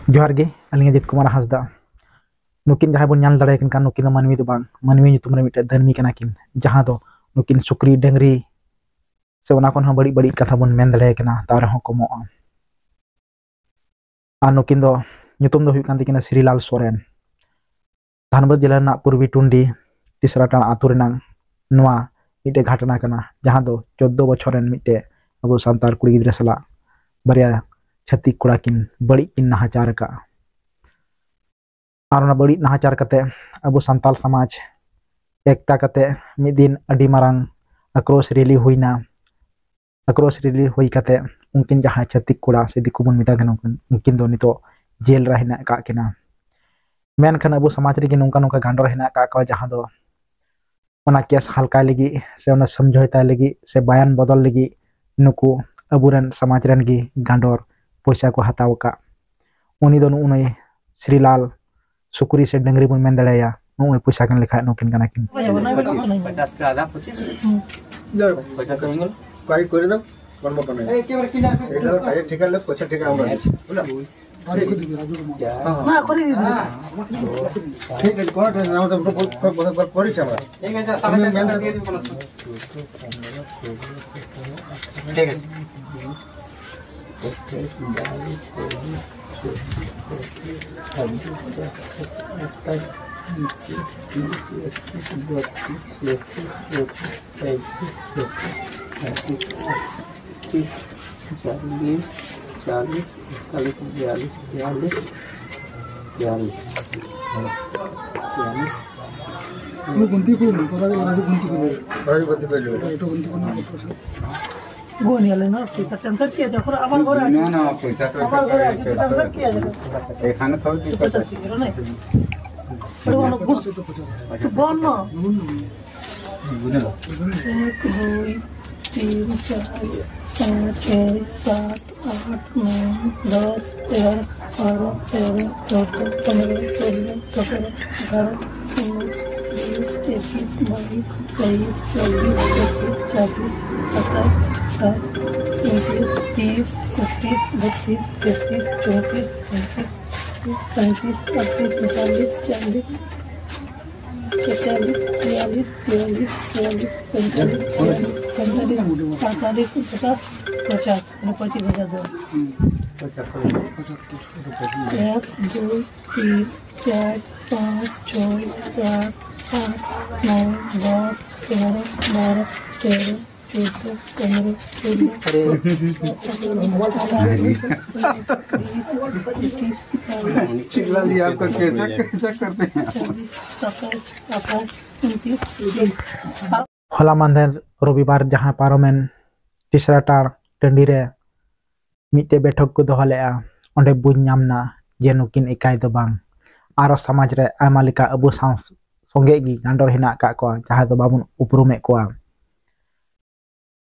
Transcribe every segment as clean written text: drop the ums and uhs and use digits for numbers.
जोहार गे अलिंग अजित कुमार हांसदा नुकिन जहां बन नाल दाड़े kan नुकिन मानवी दो बांग मानवी nyutum re मिटे धर्मी कना किन जहां दो नुकिन सुक्री डंगरी से ओना कोन बड़ी बड़ी कथा बन मेन दाड़े कना तार हो कमो आ नुकिन दो nyutum दो हुई कान दिकिना श्रीलाल सोरेन धानबाद जिला ना पूर्वी टुंडी तिसराटाण आतु रेनांग नोआ मिटे घटना कना जहां दो 14 बछरेन मिटे अब सांतार कुड़ी गिद्रा सला बरिया छत्तीक कोड़ा किन बड़ी किन नाहाचार का और बड़ी नाहाचार कते अब सांताल समाज एकता कते मिद दिन अडी मारांग आक्रोश रैली हुईना आक्रोश रैली हुई कते उनकिन जहां छत्तीक कोड़ा से दिकु बन मिता गन उनकिन दो नितो जेल रा हेना का केना मेन खान अब समाज रे नोंका नोंका गांडोर हेना का को जहां दो ओना केस हल्का लगी से ओना समझौता लगी से बयान बदल लगी नुकु अबुरन समाज रन गी गांडोर पैसा को हताव का उनी दो उन श्रीलाल सुकुरी से डंगरी बन मेन दड़ाया नुई पैसा कन लेखा नुकिन कना किन 50 का आधा 25 पैसा करेंगे काई करे दो कोन बपन ए के बार किना एला काई ठेका ले पैसा ठेका हमरा बोला अरे खुद हां करे ठीक है कोन नाम तो पड़ी छ हमरा ठीक है सामने मेन दे दी बोलो ठीक है गोनी वाले ना पैसा ट्रांसफर किया था और আমার ঘরে না না पैसा तो আমার ঘরে আছে ट्रांसफर किया था এখানে তো 50 কিলো না বড় বড় না বুঝলো 1 2 3 4 5 6 7 8 9 10 11 12 13 14 15 16 17 18 19 20 21 22 23 24 25 27 30 31 32 33 34 35 36 38 40 45 46 47 48 49 50 50 50 दो 1 2 3 4 5 6 7 8 9 10 11 12 13 आपको कैसा करते हैं होला मानदेर रविवार जहां पारोमेन तिसराटाण टंडी रे मिटे बैठक को दोहा लेआ ओंडे बुझ नामना जे नुकिन इकाय दो बांग आरो समाज रे आयमा लेका अबु साव संगे गी गांडोर हिना का को जहां दो बाबुन उपरुमे को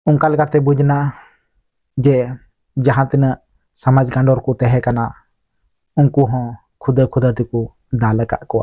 उनका लगाते बुझना जे जहां तना समाज गांडोर को तहे कना उनको हो खुदा खुदा तको दाल का को